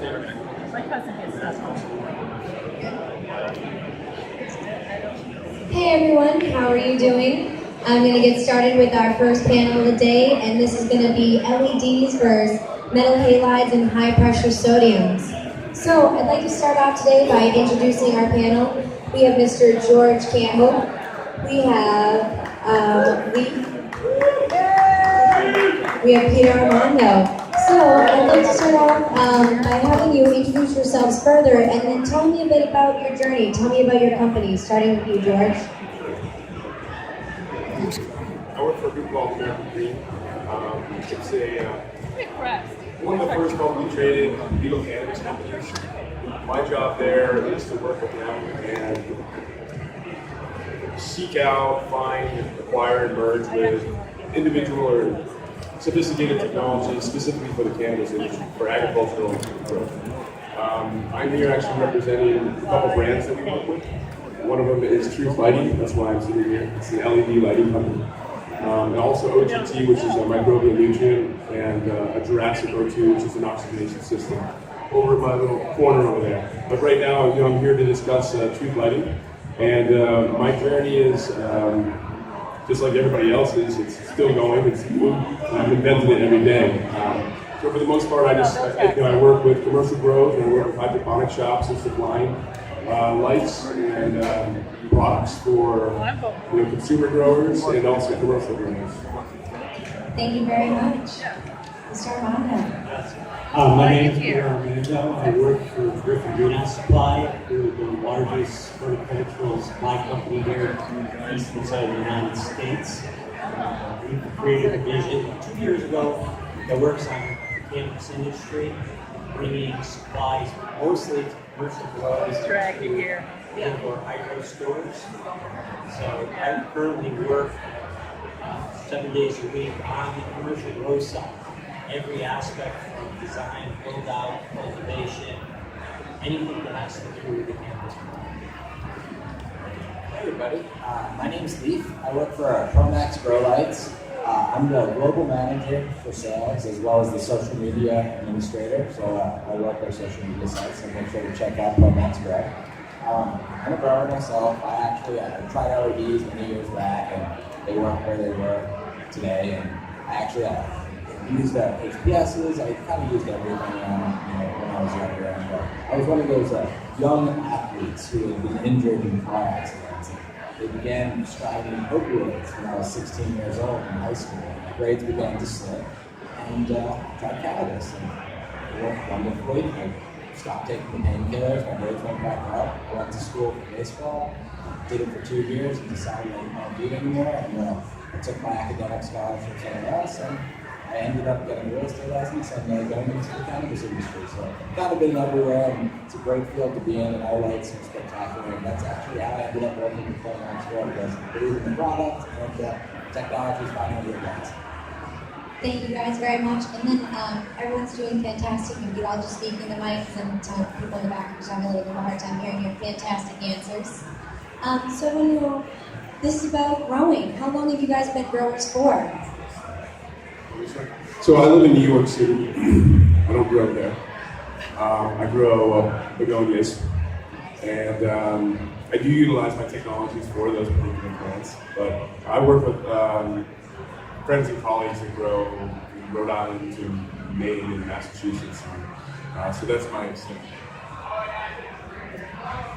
My cousin gets stuff. Hey everyone, how are you doing? I'm going to get started with our first panel of the day, and this is going to be LEDs versus metal halides and high pressure sodiums. So I'd like to start off today by introducing our panel. We have Mr. George Cambell. We have Leif. We have Peter Armando. So I'd like to start off by having you introduce yourselves further and then tell me a bit about your journey. Tell me about your company, starting with you, George. I work for a group called Griffin. It's one of the first publicly traded legal cannabis companies. My job there is to work with them and seek out, find, acquire, and merge with individual or sophisticated technologies specifically for the cannabis industry, for agricultural growth. I'm here actually representing a couple brands that we work with. One of them is Truth Lighting, that's why I'm sitting here. It's an LED lighting company. And also OGT, which is a microbial nutrient, and a Jurassic O2, which is an oxidation system, over in my little corner over there. But right now, I'm here to discuss Truth Lighting, and my journey is just like everybody else's. It's still going. It's new. I've invented it every day. So for the most part, I work with commercial growth, and I work with hydroponic shops and supplying lights and products for consumer growers and also commercial growers. Thank you very much. Mr. Armando. My name is Peter Armando. I work for Griffin Greenhouse Supply. We're the largest horticultural supply company here in the eastern side of the United States. We created a vision 2 years ago that works on the cannabis industry, bringing supplies mostly to commercial growers and or hydro stores. So I currently work 7 days a week on the commercial grow side. Every aspect from design, build out, cultivation, anything that has to do with the cannabis. Hey everybody, my name is Leif. I work for Promax Grow Lights. I'm the global manager for sales as well as the social media administrator. So I work our social media sites, so make sure to check out Promax Grow. I'm a grower myself. I tried LEDs many years back, and they weren't where they were today. And I actually used HPSs. I kind of used everything when I was younger. And I was one of those young athletes who had been injured in car accidents. They began prescribing opioids when I was 16 years old in high school. My grades began to slip, and tried cannabis. And it worked wonderfully. I stopped taking the painkillers. My grades went back up. I went to school for baseball. Did it for 2 years and decided I didn't want to do it anymore. And I took my academic scholarship somewhere else, and I ended up getting a real estate license and going into the cannabis industry. So I've kind of been everywhere, and it's a great field to be in, and highlights are spectacular. And that's actually how I ended up working with Promax Grow, because I believe in the product and technology is finally your guys. Thank you guys very much. And then everyone's doing fantastic. If you all just speak in the mics and tell people in the back who's having a little bit of a hard time hearing your fantastic answers. So this is about growing. How long have you guys been growers for? So I live in New York City. I don't grow there. I grow begonias, and I do utilize my technologies for those particular plants. But I work with friends and colleagues that grow in Rhode Island to Maine and Massachusetts. So that's my extent.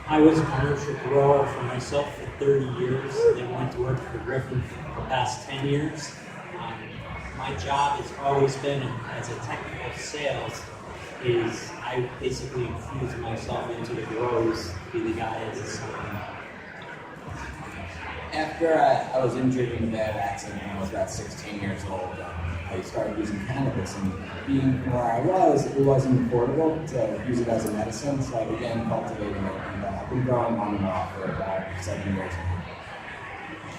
I was a commercial grower for myself for 30 years, then went to work for Griffin for the past 10 years. My job has always been, as a technical sales, is I basically infuse myself into the grows, be the guy as a salesman. After I was injured in a bad accident when I was about 16 years old, I started using cannabis, and being where I was, it wasn't affordable to use it as a medicine, so I began cultivating it, and I've been growing on and off for about 7 years.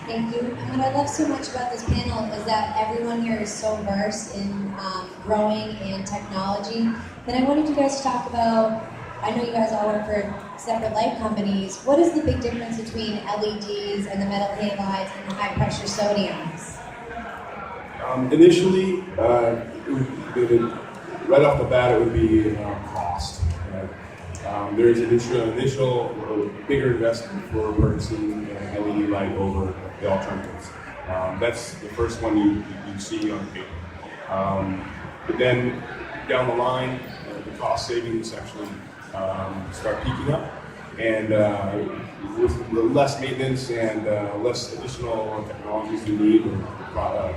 Thank you. And what I love so much about this panel is that everyone here is so versed in growing and technology. Then I wanted you guys to talk about, I know you guys all work for separate light companies. What is the big difference between LEDs and the metal halides and the high pressure sodiums? Initially, right off the bat, it would be cost. Right? There is an initial bigger investment for purchasing an LED light over the alternatives. That's the first one you see on paper. But then down the line, the cost savings actually start peaking up, and with less maintenance and less additional technologies you need or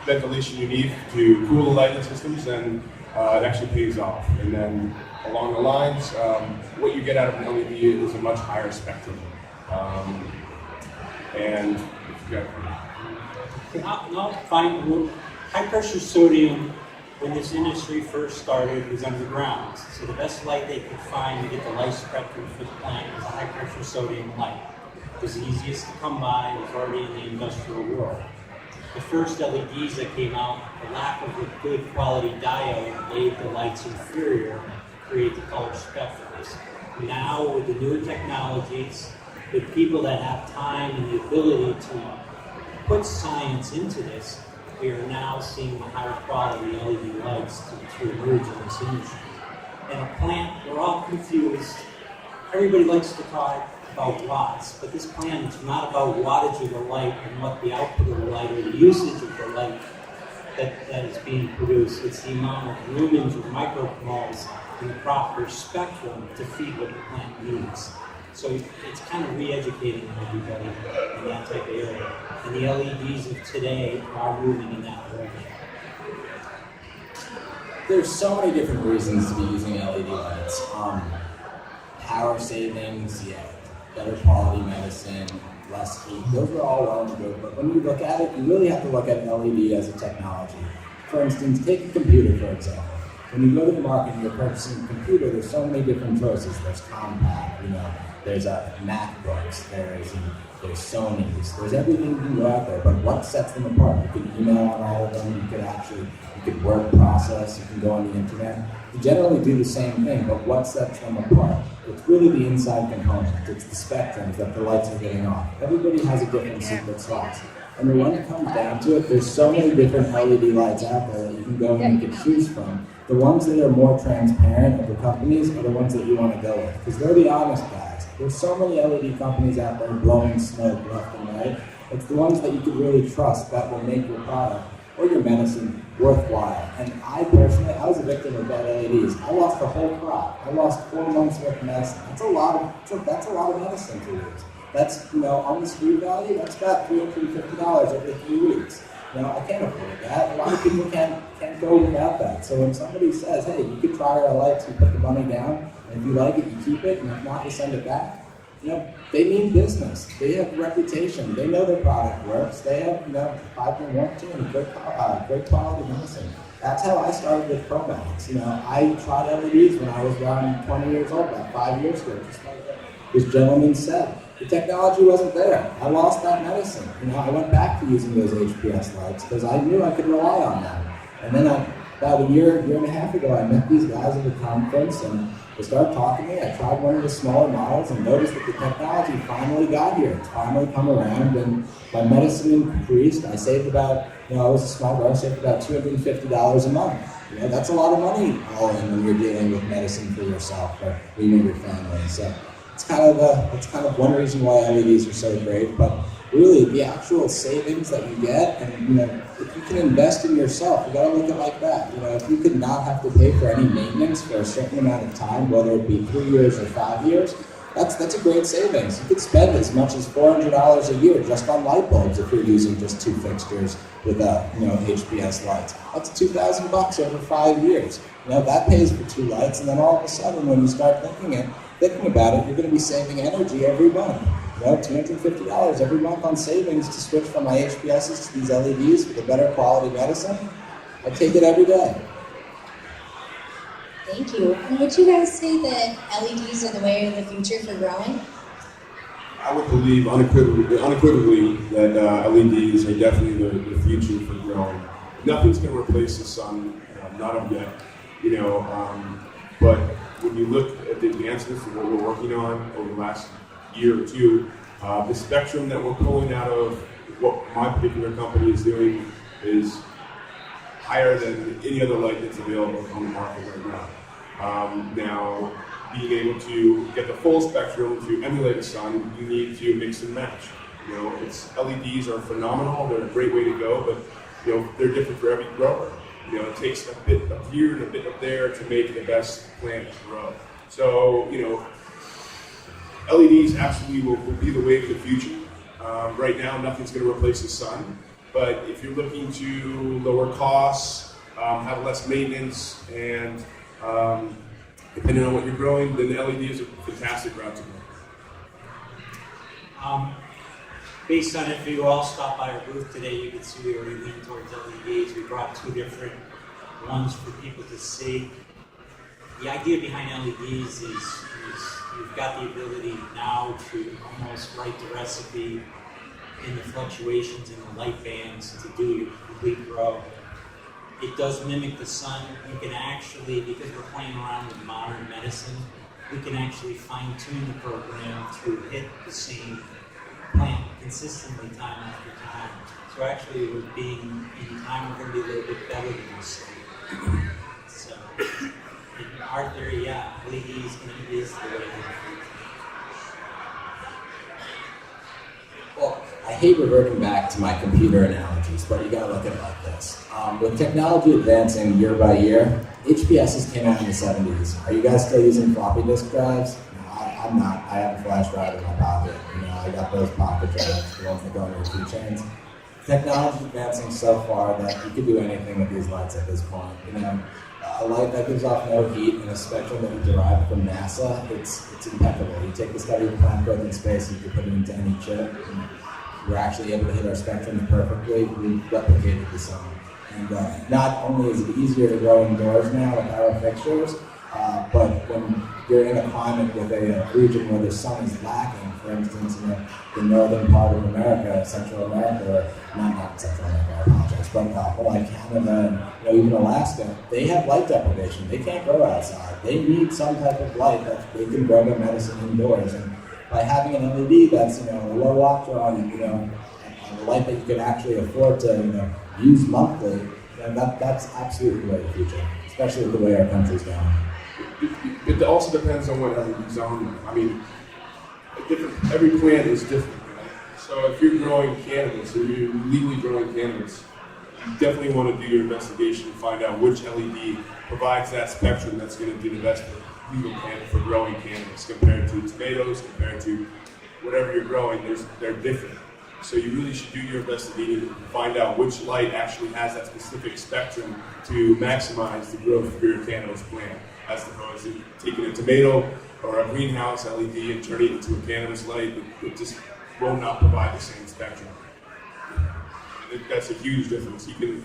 ventilation you need to cool the lighting systems, then it actually pays off. And then along the lines, what you get out of an LED is a much higher spectrum. And high pressure sodium, when this industry first started, was underground. So the best light they could find to get the light spectrum for the plant was a high pressure sodium light. It was the easiest to come by, it was already in the industrial world. The first LEDs that came out, the lack of a good quality diode made the lights inferior to create the color spectrums. Now with the newer technologies, with people that have time and the ability to put science into this, we are now seeing the higher quality LED lights to emerge in this industry. In a plant, we're all confused. Everybody likes to talk about watts, but this plant is not about wattage of the light and what the output of the light or the usage of the light that is being produced. It's the amount of lumens or micromoles in the proper spectrum to feed what the plant needs. So it's kind of re-educating everybody in that type of area. And the LEDs of today are moving in that direction. There's so many different reasons to be using LED lights. Power savings, better quality medicine, less heat. Those are all well and good, but when you look at it, you really have to look at LED as a technology. For instance, take a computer, for example. When you go to the market and you're purchasing a computer, there's so many different choices. There's compact, there's MacBooks, there's Sony's, there's everything you can go out there, but what sets them apart? You can email on all of them, you could word process, you can go on the internet. You generally do the same thing, but what sets them apart? It's really the inside component. It's the spectrums that the lights are getting off. Everybody has a different secret sauce. And when it comes down to it, there's so many different LED lights out there that you can go and you can choose from. The ones that are more transparent of the companies are the ones that you want to go with, because they're the honest guys. There's so many LED companies out there blowing smoke left and right. It's the ones that you can really trust that will make your product or your medicine worthwhile. And I personally, I was a victim of bad LEDs. I lost the whole crop. I lost 4 months worth of medicine. That's a lot of medicine to lose. That's, on the street value, that's about $350 every 3 weeks. I can't afford that. A lot of people can't go without that. So when somebody says, hey, you could try our lights, you put the money down, and if you like it, you keep it, and if not, you send it back. They mean business. They have a reputation. They know their product works. They have, 5-year warranty and great quality medicine. That's how I started with Promax. I tried LEDs when I was around 20 years old, about 5 years ago, just like this gentleman said. The technology wasn't there. I lost that medicine. I went back to using those HPS lights because I knew I could rely on them. And then about a year and a half ago, I met these guys at a conference and they started talking to me. I tried one of the smaller models and noticed that the technology finally got here. It's finally come around and my medicine increased. I saved about, I was a small guy, I saved about $250 a month. That's a lot of money all in when you're dealing with medicine for yourself or even your family. So it's kind of one reason why LEDs are so great, but really the actual savings that you get, and if you can invest in yourself, you gotta look at it like that. If you could not have to pay for any maintenance for a certain amount of time, whether it be 3 years or 5 years, that's a great savings. You could spend as much as $400 a year just on light bulbs if you're using just 2 fixtures with HPS lights. That's $2,000 over 5 years. That pays for 2 lights, and then all of a sudden, when you start thinking about it, you're going to be saving energy every month. $250 every month on savings to switch from my HPSs to these LEDs with a better quality medicine. I take it every day. Thank you. And would you guys say that LEDs are the way of the future for growing? I would believe unequivocally that LEDs are definitely the future for growing. Nothing's going to replace the sun, not of yet, but when you look at the advancements of what we're working on over the last year or two, the spectrum that we're pulling out of what my particular company is doing is higher than any other light that's available on the market right now. Now, being able to get the full spectrum to emulate the sun, you need to mix and match. You know, LEDs are phenomenal. They're a great way to go, but you know they're different for every grower. You know, it takes a bit up here and a bit up there to make the best plant grow. So, you know, LEDs absolutely will be the wave of the future. Right now, nothing's going to replace the sun, but if you're looking to lower costs, have less maintenance, and depending on what you're growing, then the LED is a fantastic route to go. Based on if you all stop by our booth today, you can see we already lean towards LEDs. We brought two different ones for people to see. The idea behind LEDs is you've got the ability now to almost write the recipe in the fluctuations in the light bands to do your complete grow. It does mimic the sun. You can actually, because we're playing around with modern medicine, we can actually fine-tune the program to hit the same plant consistently time after time. So actually, with being in time, we're going to be a little bit better than this. So, in our theory, yeah, LED is the way to go. Well, I hate reverting back to my computer analogies, but you gotta look at it like this. With technology advancing year by year, HPSs came out in the 70s. Are you guys still using floppy disk drives? No, I'm not. I have a flash drive in my pocket. You know, I got those pocket drives, the ones that go in your keychains. Technology advancing so far that you could do anything with these lights at this point. You know, a light that gives off no heat and a spectrum that you derive from NASA, it's impeccable. You take the study of plant growth in space, you can put it into any chip, and we're actually able to hit our spectrum perfectly. We replicated the sun. And not only is it easier to grow indoors now with our fixtures, but when you're in a climate with a region where the sun is lacking, for instance, in the northern part of America, Central America, or not Central America, I apologize, but like Canada and even Alaska, they have light deprivation. They can't grow outside. They need some type of light that they can grow their medicine indoors. And by having an LED that's a low watt draw and a light that you can actually afford to use monthly, then that's absolutely the way of the future, especially with the way our country's going. It also depends on what LEDs on. I mean, every plant is different. So if you're growing cannabis, or you're legally growing cannabis, you definitely want to do your investigation and find out which LED provides that spectrum that's going to be the best legal candidate for growing cannabis compared to tomatoes, compared to whatever you're growing. They're different. So you really should do your investigating and find out which light actually has that specific spectrum to maximize the growth of your cannabis plant, as opposed to taking a tomato or a greenhouse LED and turning it into a cannabis light. It just will not provide the same spectrum. That's a huge difference. You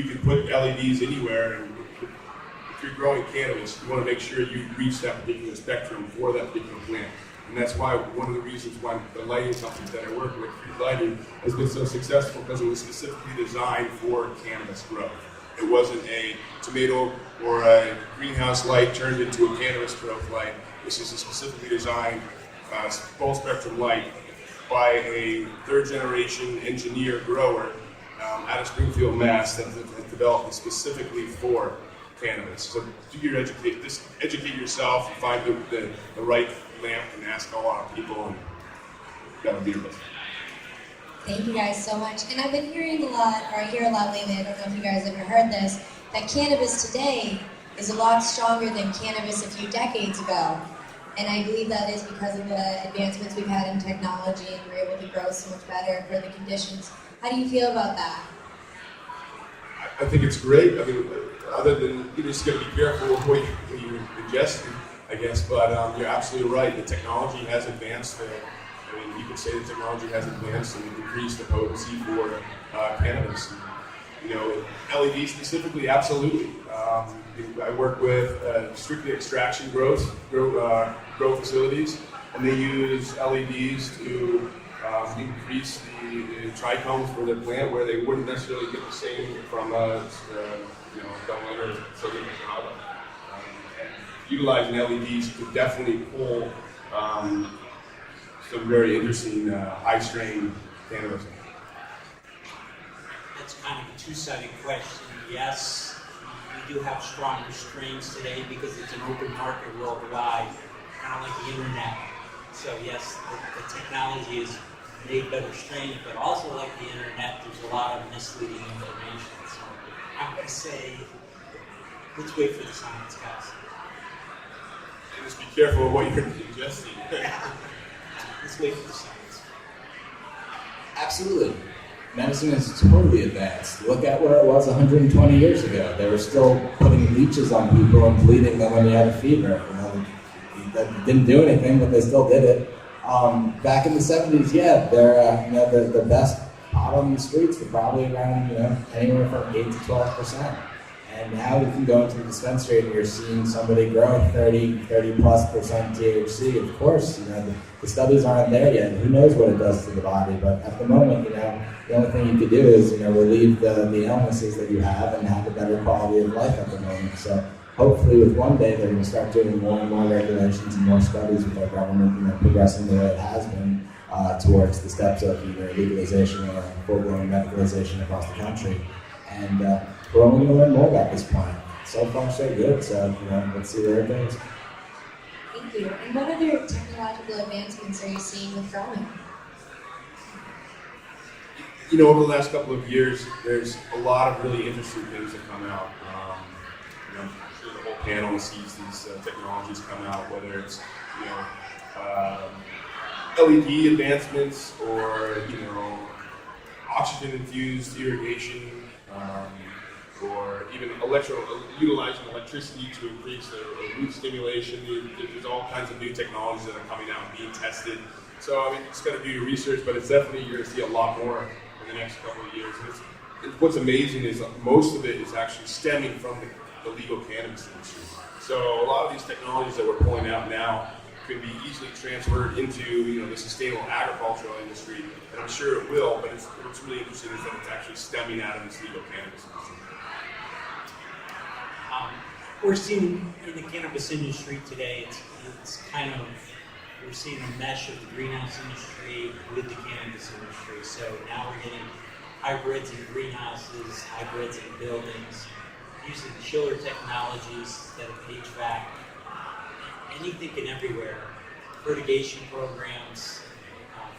can put LEDs anywhere, and if you're growing cannabis, you want to make sure you reach that particular spectrum for that particular plant. And that's why one of the reasons why the lighting company that I work with, Free Lighting, has been so successful, because it was specifically designed for cannabis growth. It wasn't a tomato or a greenhouse light turned into a cannabis growth light. This is a specifically designed full spectrum light by a third generation engineer grower out of Springfield, Mass. that developed it specifically for cannabis. So educate yourself, and find the right lamp, and ask a lot of people, and that'll be your best. Thank you guys so much. And I've been hearing a lot, or I hear a lot lately, I don't know if you guys ever heard this, that cannabis today is a lot stronger than cannabis a few decades ago. And I believe that is because of the advancements we've had in technology, and we're able to grow so much better for the conditions. How do you feel about that? I think it's great. I mean, other than you just got to be careful with what you ingest, I guess. But you're absolutely right. The technology has advanced. I mean, you could say the technology has advanced and increased the potency for cannabis. LED specifically, absolutely. I work with strictly extraction grow facilities, and they use LEDs to increase the trichomes for their plant, where they wouldn't necessarily get the same from Dublin or Southern Chicago. And utilizing LEDs could definitely pull some very interesting high strain cannabis. That's kind of two-sided question. Yes, we do have stronger strains today because it's an open market worldwide, kind of like the internet. So yes, the technology has made better strains, but also like the internet, there's a lot of misleading information. So I'm going to say, let's wait for the science, guys. And just be careful of what you're ingesting. Let's wait for the science. Absolutely. Medicine is totally advanced. Look at where it was 120 years ago. They were still putting leeches on people and bleeding them when you had a fever. That didn't do anything, but they still did it. Back in the 70s, yeah, they're the best pot on the streets were probably around anywhere from 8 to 12%. And now you can go into the dispensary and you're seeing somebody grow 30+ THC. Of course, the studies aren't there yet. Who knows what it does to the body? But at the moment, the only thing you could do is relieve the illnesses that you have and have a better quality of life at the moment. So hopefully, with one day, they're going to start doing more and more regulations and more studies with our government, progressing the way it has been towards the steps of either legalization or full-blown medicalization across the country. And we're only going to learn more about this plant. So far, so good. So, let's see where it goes. Thank you. And what other technological advancements are you seeing with growing? Over the last couple of years, there's a lot of really interesting things that come out. I'm sure the whole panel sees these technologies come out, whether it's LED advancements or oxygen-infused irrigation, or even utilizing electricity to increase the root stimulation. There's all kinds of new technologies that are coming out and being tested. So it's got to do your research, but it's definitely you're going to see a lot more in the next couple of years. And what's amazing is most of it is actually stemming from the legal cannabis industry. So a lot of these technologies that we're pulling out now could be easily transferred into the sustainable agricultural industry, and I'm sure it will. But what's really interesting is that it's actually stemming out of this legal cannabis industry. We're seeing in the cannabis industry today, it's kind of, we're seeing a mesh of the greenhouse industry with the cannabis industry. So now we're getting hybrids in greenhouses, hybrids in buildings, using chiller technologies instead of HVAC, anything and everywhere. Fertigation programs,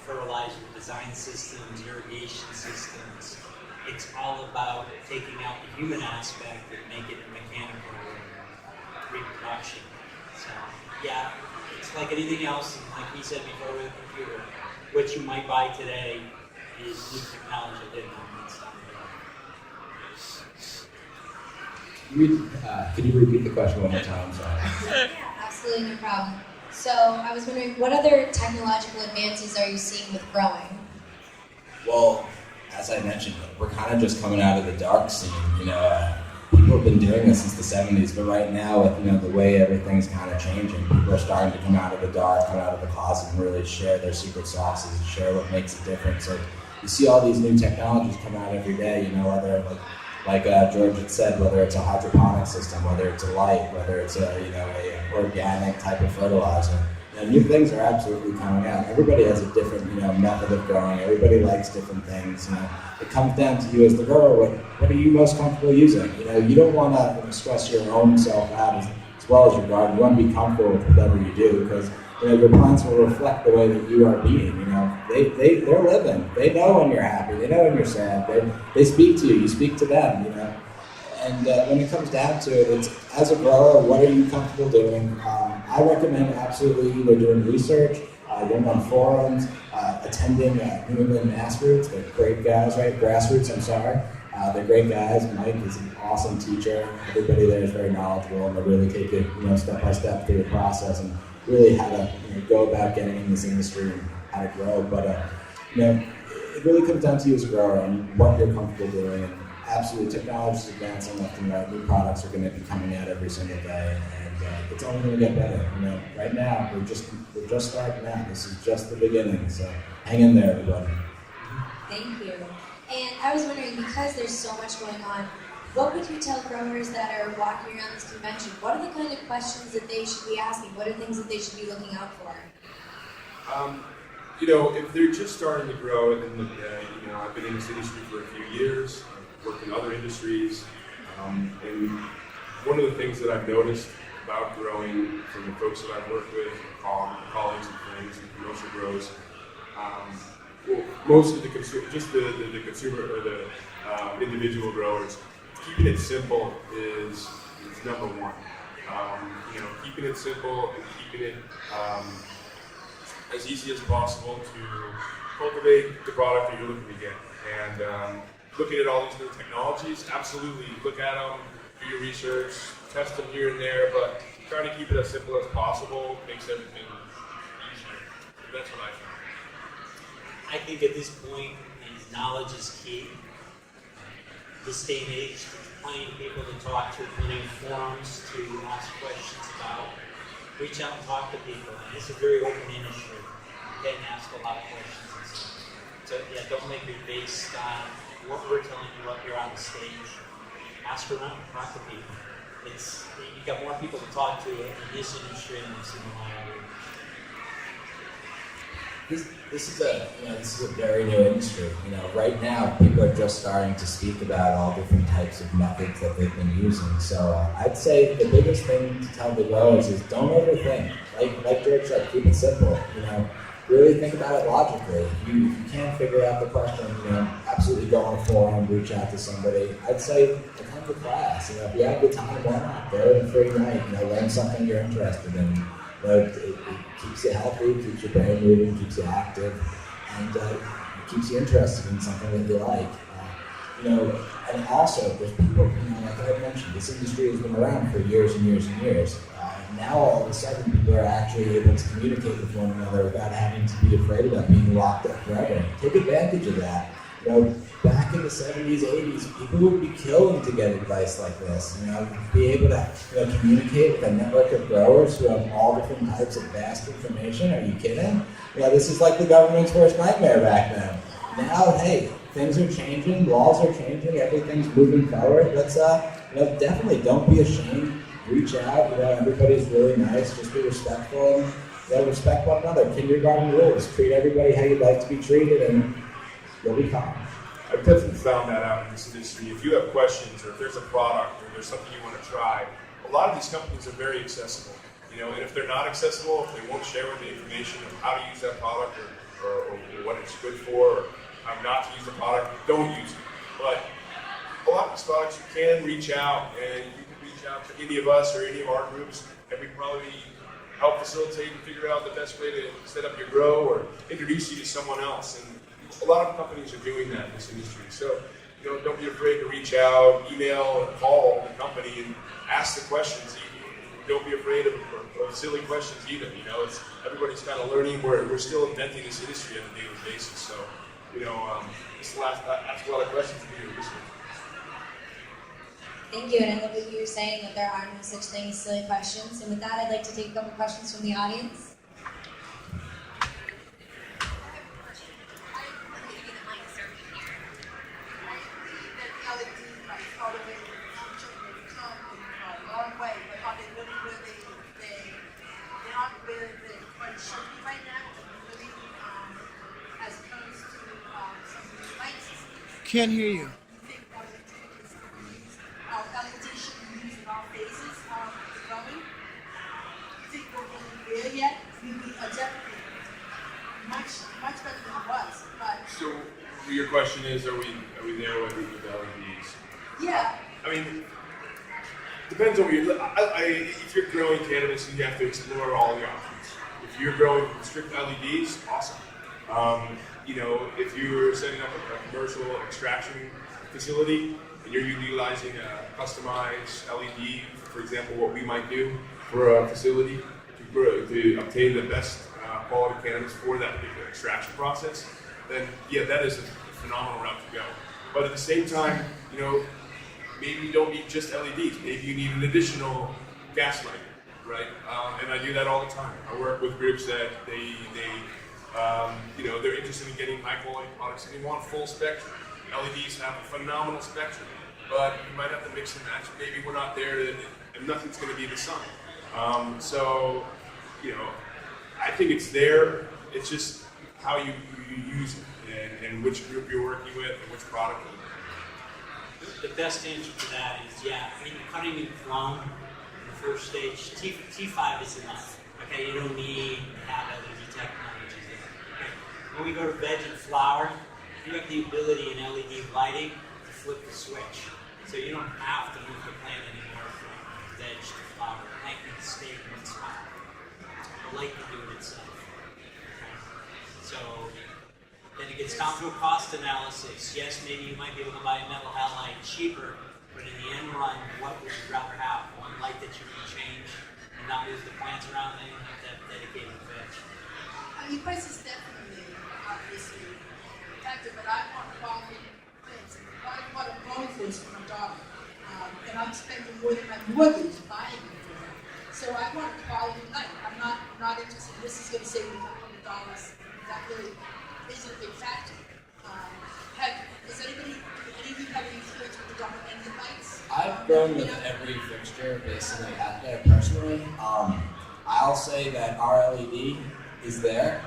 fertilizer design systems, irrigation systems. It's all about taking out the human aspect and making it mechanical reproduction. So yeah, it's like anything else, and like he said before with a computer, what you might buy today is new technology that didn't have. Could you repeat the question one more time? Sorry. Yeah, absolutely no problem. So I was wondering, what other technological advances are you seeing with growing? Well, as I mentioned, we're kind of just coming out of the dark scene. People have been doing this since the 70s, but right now, with the way everything's kind of changing, people are starting to come out of the dark, come out of the closet, and really share their secret sauces, and share what makes a difference. So you see all these new technologies come out every day. Whether like George had said, whether it's a hydroponic system, whether it's a light, whether it's a organic type of fertilizer. New things are absolutely coming out. Everybody has a different method of growing. Everybody likes different things. It comes down to you as the grower. What are you most comfortable using? You don't want to stress your own self out as well as your garden. You want to be comfortable with whatever you do, because your plants will reflect the way that you are being. They're living. They know when you're happy. They know when you're sad. They speak to you. You speak to them. And when it comes down to it, it's as a grower, what are you comfortable doing? I recommend absolutely either doing research, going on forums, attending New England Grassroots. They're great guys, right? Grassroots, I'm sorry. They're great guys. Mike is an awesome teacher. Everybody there is very knowledgeable, and they really take it, step by step through the process and really how to go about getting in this industry and how to grow. But it really comes down to you as a grower and what you're comfortable doing. And absolutely, technology is advancing left and right. New products are going to be coming out every single day, and it's only going to get better. Right now we're just starting out. This is just the beginning. So hang in there, everybody. Thank you. And I was wondering, because there's so much going on, what would you tell growers that are walking around this convention? What are the kind of questions that they should be asking? What are things that they should be looking out for? If they're just starting to grow, and I've been in this industry for a few years, worked in other industries. And one of the things that I've noticed about growing from the folks that I've worked with, colleagues and friends and commercial grows, well, most of the consumer, just the consumer or the individual growers, keeping it simple is number one. Keeping it simple and keeping it as easy as possible to cultivate the product that you're looking to get. And looking at all these new technologies, absolutely look at them, do your research, test them here and there, but trying to keep it as simple as possible makes everything easier. That's what I found. I think at this point, knowledge is key. This day and age, there's plenty of people to talk to, plenty of forums to ask questions about. Reach out and talk to people. And it's a very open industry. You can ask a lot of questions and stuff. So yeah, don't make it based on what we're telling you up here on the stage. Ask around, talk to people. You got more people to talk to in this industry than this in my other. This is a very new industry. Right now people are just starting to speak about all different types of methods that they've been using. So I'd say the biggest thing to tell the growers is don't overthink. Like George said, keep it simple. Really think about it logically. If you can't figure out the question, absolutely go on a forum, reach out to somebody. I'd say attend the class. If you have the time, why not? Go to a free night. Learn something you're interested in. It keeps you healthy, keeps your brain moving, keeps you active, and it keeps you interested in something that you like. And also, there's people, like I mentioned, this industry has been around for years and years and years. Now all of a sudden, people are actually able to communicate with one another without having to be afraid about being locked up forever. Take advantage of that. Back in the 70s, 80s, people would be killing to get advice like this. Be able to communicate with a network of growers who have all different types of vast information. Are you kidding? This is like the government's worst nightmare back then. Now, hey, things are changing, laws are changing, everything's moving forward. Let's definitely don't be ashamed. Reach out. Everybody's really nice. Just be respectful. And, respect one another. Kindergarten rules. Treat everybody how you'd like to be treated, and you'll be fine. I've definitely found that out in this industry. If you have questions, or if there's a product, or there's something you want to try, a lot of these companies are very accessible. And if they're not accessible, if they won't share with the information of how to use that product, or what it's good for, or how not to use the product, don't use it. But a lot of these products, you can reach out, and you can reach out to any of us or any of our groups, and we can probably help facilitate and figure out the best way to set up your grow or introduce you to someone else. And a lot of companies are doing that in this industry. So, don't be afraid to reach out, email, or call the company and ask the questions. Don't be afraid of silly questions either. Everybody's kind of learning. We're still inventing this industry on a daily basis. So, ask a lot of questions to be your research. Thank you, and I love that you were saying that there are no such thing as silly questions. And with that, I'd like to take a couple questions from the audience. Can't hear you. So your question is, are we there with LEDs? Yeah. I mean, depends on what you're. If you're growing cannabis, you have to explore all the options. If you're growing strict LEDs, awesome. If you're setting up a commercial extraction facility and you're utilizing a customized LED, for example, what we might do for a facility to obtain the best quality cannabis for that particular extraction process, then yeah, that is a phenomenal route to go. But at the same time, maybe you don't need just LEDs. Maybe you need an additional gas light, right? And I do that all the time. I work with groups that they're interested in getting high quality products and they want full spectrum. LEDs have a phenomenal spectrum, but you might have to mix and match. Maybe we're not there, and nothing's going to be the sun. I think it's there. It's just how you use it and which group you're working with and which product. the best answer to that is, yeah, I mean, cutting and chrome in the first stage, T5 is enough. Okay, you don't need to have LED technologies there. Okay. When we go to veg and flower, you have the ability in LED lighting to flip the switch. So you don't have to move the plant anymore from veg to flower. The plant can stay in one spot. The light can do it itself. Okay. So then it gets down to a cost analysis. Yes, maybe you might be able to buy a metal halide cheaper, but in the end run, what would you rather have? One light that you can change and not move the plants around, then you have that dedicated veg. I mean, price is definitely obviously factor, but I want quality things. I want a bonus for my daughter, and I'm spending more than my mortgage buying it for her. So I want a quality light. I'm not interested. This is going to save me $100. That really isn't a big factor. Does any of you have any experience with the double ended lights? I've grown with every fixture basically out there personally. I'll say that our LED is there.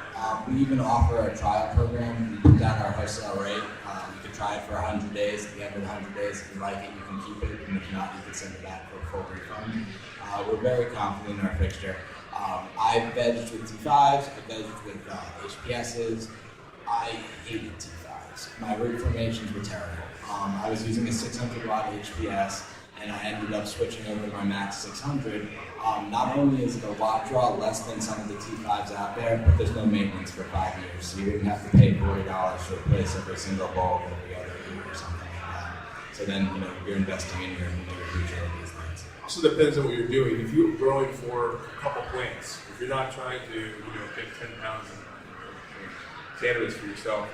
We even offer a trial program. We put down our wholesale rate. You can try it for 100 days. At the end of the 100 days, if you like it, you can keep it, and if not, you can send it back for a full refund. We're very confident in our fixture. I've vegged with T5s, I've vegged with HPSs. I hated T5s. My rig formations were terrible. I was using a 600 watt HPS, and I ended up switching over to my Max 600. Not only is it a watt draw less than some of the T5s out there, but there's no maintenance for 5 years, so you wouldn't have to pay $40 to replace every single bulb every other year or something like that. So then, you're investing in your future of these things. Also depends on what you're doing. If you're growing for a couple plants, if you're not trying to get 10 pounds of cannabis for yourself,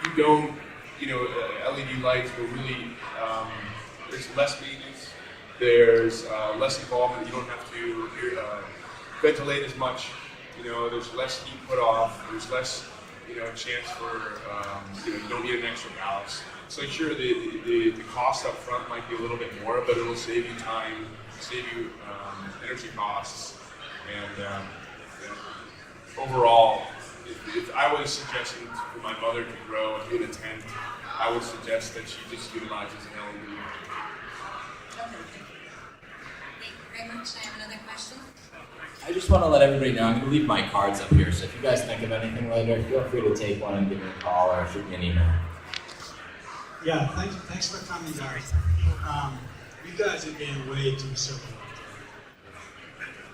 you don't, LED lights will really, there's less maintenance, there's less involvement, you don't have to ventilate as much, there's less heat put off, there's less, chance for, you don't need an extra ballast. So sure, the cost up front might be a little bit more, but it'll save you time, save you energy costs, and overall, if I was suggesting for my mother to grow in a tent, I would suggest that she just utilizes an LED. Thank you very much. I have another question. I just want to let everybody know, I'm going to leave my cards up here, so if you guys think of anything later, feel free to take one and give me a call or shoot me an email. Yeah, thanks for coming, guys. You guys are being way too simple.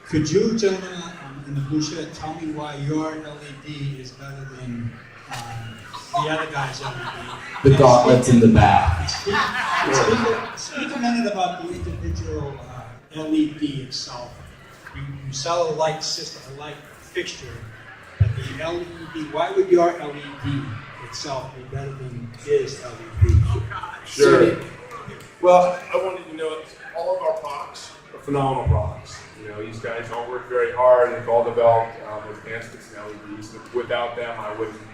Could you, gentlemen in the blue shirt, tell me why your LED is better than the other guy's LED? The gauntlets in the back. Speak a minute about the individual LED itself. You sell a light system, a light fixture, but the LED, why would your LED itself be better than his LED? Sure. Well, I wanted you to know all of our products are phenomenal products. These guys all work very hard and they've all developed advancements in LEDs. Without them,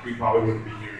we probably wouldn't be here